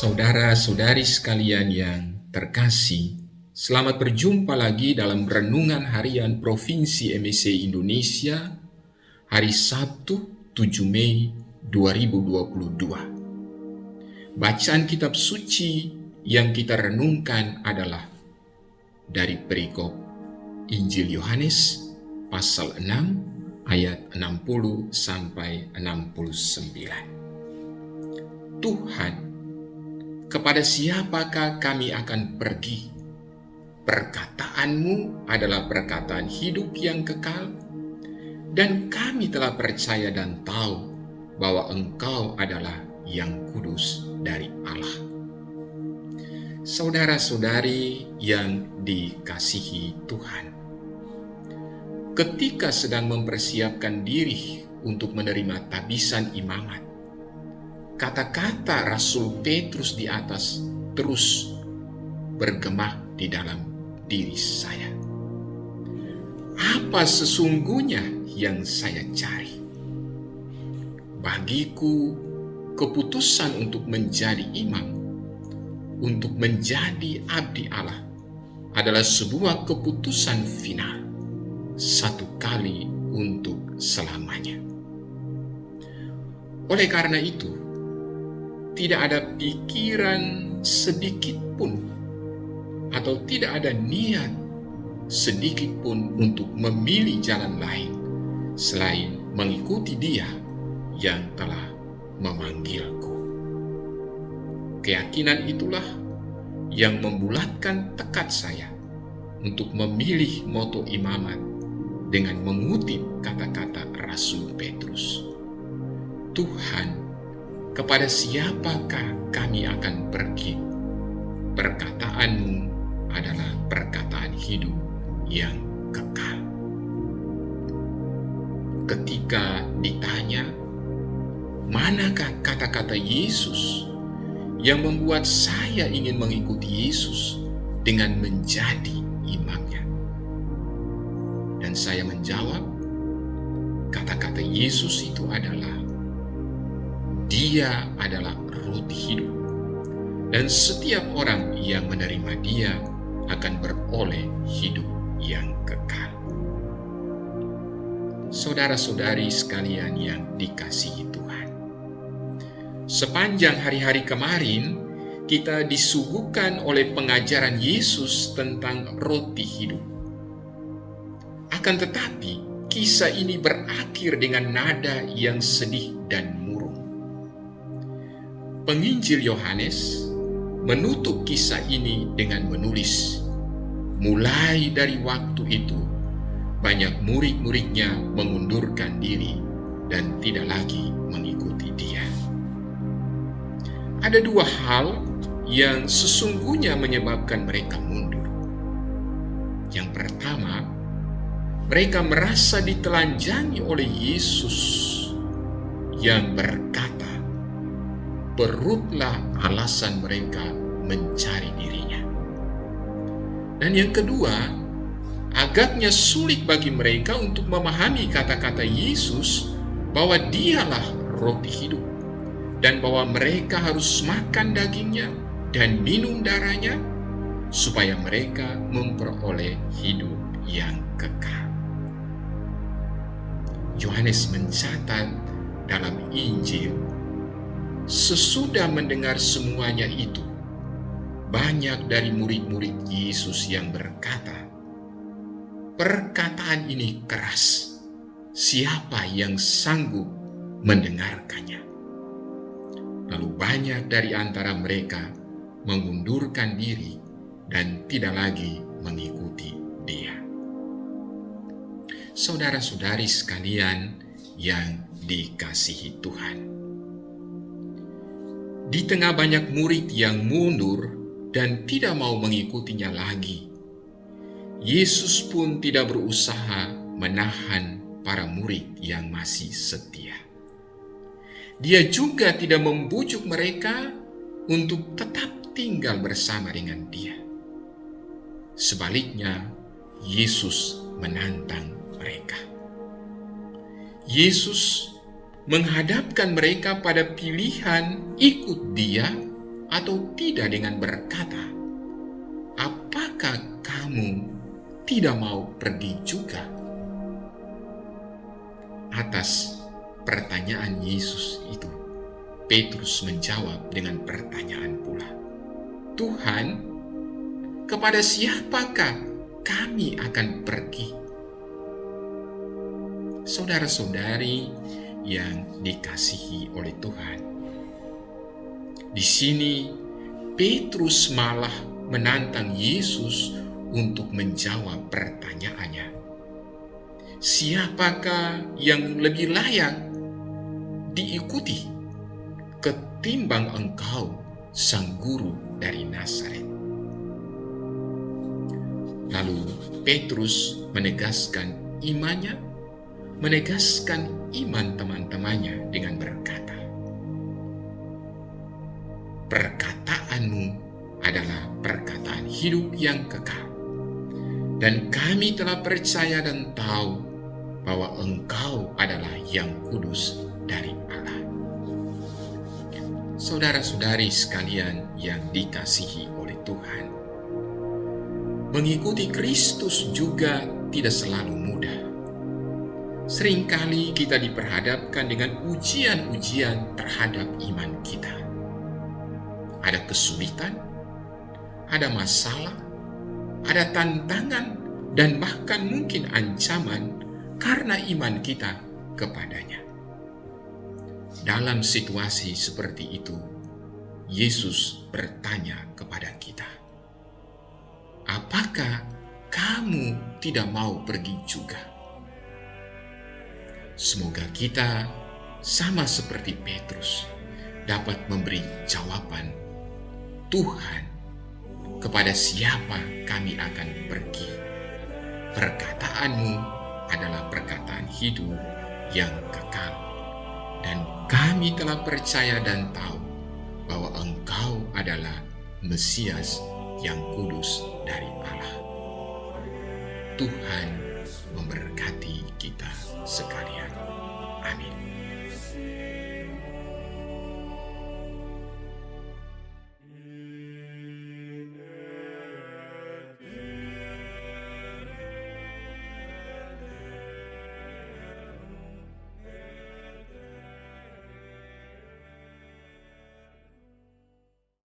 Saudara-saudari sekalian yang terkasih, selamat berjumpa lagi dalam Renungan Harian Provinsi MIC Indonesia, hari Sabtu 7 Mei 2022. Bacaan kitab suci yang kita renungkan adalah dari perikop Injil Yohanes pasal 6 ayat 60 sampai 69. Tuhan, kepada siapakah kami akan pergi? Perkataanmu adalah perkataan hidup yang kekal, dan kami telah percaya dan tahu bahwa Engkau adalah yang kudus dari Allah. Saudara-saudari yang dikasihi Tuhan, ketika sedang mempersiapkan diri untuk menerima tabisan imamat, kata-kata Rasul Petrus di atas terus bergema di dalam diri saya. Apa sesungguhnya yang saya cari? Bagiku, keputusan untuk menjadi imam, untuk menjadi abdi Allah, adalah sebuah keputusan final, satu kali untuk selamanya. Oleh karena itu, tidak ada pikiran sedikit pun atau tidak ada niat sedikit pun untuk memilih jalan lain selain mengikuti Dia yang telah memanggilku. Keyakinan itulah yang membulatkan tekad saya untuk memilih moto imamat dengan mengutip kata-kata Rasul Petrus. Tuhan, kepada siapakah kami akan pergi? Perkataanmu adalah perkataan hidup yang kekal. Ketika ditanya, manakah kata-kata Yesus yang membuat saya ingin mengikuti Yesus dengan menjadi imamnya? Dan saya menjawab, kata-kata Yesus itu adalah, Dia adalah roti hidup, dan setiap orang yang menerima Dia akan beroleh hidup yang kekal. Saudara-saudari sekalian yang dikasihi Tuhan, sepanjang hari-hari kemarin kita disuguhkan oleh pengajaran Yesus tentang roti hidup. Akan tetapi, kisah ini berakhir dengan nada yang sedih dan murung. Penginjil Yohanes menutup kisah ini dengan menulis, mulai dari waktu itu, banyak murid-muridnya mengundurkan diri dan tidak lagi mengikuti Dia. Ada dua hal yang sesungguhnya menyebabkan mereka mundur. Yang pertama, mereka merasa ditelanjangi oleh Yesus yang berkata, perutlah alasan mereka mencari dirinya. Dan yang kedua, agaknya sulit bagi mereka untuk memahami kata-kata Yesus bahwa Dialah roti hidup, dan bahwa mereka harus makan dagingnya dan minum darahnya supaya mereka memperoleh hidup yang kekal. Yohanes mencatat dalam Injil, sesudah mendengar semuanya itu, banyak dari murid-murid Yesus yang berkata, perkataan ini keras, siapa yang sanggup mendengarkannya? Lalu banyak dari antara mereka mengundurkan diri dan tidak lagi mengikuti Dia. Saudara-saudari sekalian yang dikasihi Tuhan, di tengah banyak murid yang mundur dan tidak mau mengikutinya lagi, Yesus pun tidak berusaha menahan para murid yang masih setia. Dia juga tidak membujuk mereka untuk tetap tinggal bersama dengan Dia. Sebaliknya, Yesus menantang mereka. Yesus menghadapkan mereka pada pilihan ikut Dia atau tidak dengan berkata, "Apakah kamu tidak mau pergi juga?" Atas pertanyaan Yesus itu, Petrus menjawab dengan pertanyaan pula, "Tuhan, kepada siapakah kami akan pergi?" Saudara-saudari yang dikasihi oleh Tuhan, di sini Petrus malah menantang Yesus untuk menjawab pertanyaannya. Siapakah yang lebih layak diikuti ketimbang engkau, sang guru dari Nazaret? Lalu Petrus menegaskan imannya, menegaskan iman teman-temannya dengan berkata, "Perkataanmu adalah perkataan hidup yang kekal, dan kami telah percaya dan tahu bahwa engkau adalah yang kudus dari Allah." Saudara-saudari sekalian yang dikasihi oleh Tuhan, mengikuti Kristus juga tidak selalu mudah. Seringkali kita diperhadapkan dengan ujian-ujian terhadap iman kita. Ada kesulitan, ada masalah, ada tantangan, dan bahkan mungkin ancaman karena iman kita kepadanya. Dalam situasi seperti itu, Yesus bertanya kepada kita, "Apakah kamu tidak mau pergi juga?" Semoga kita sama seperti Petrus dapat memberi jawaban, "Tuhan, kepada siapa kami akan pergi? Perkataanmu adalah perkataan hidup yang kekal, dan kami telah percaya dan tahu bahwa engkau adalah Mesias yang kudus dari Allah." Tuhan memberkati kita sekalian.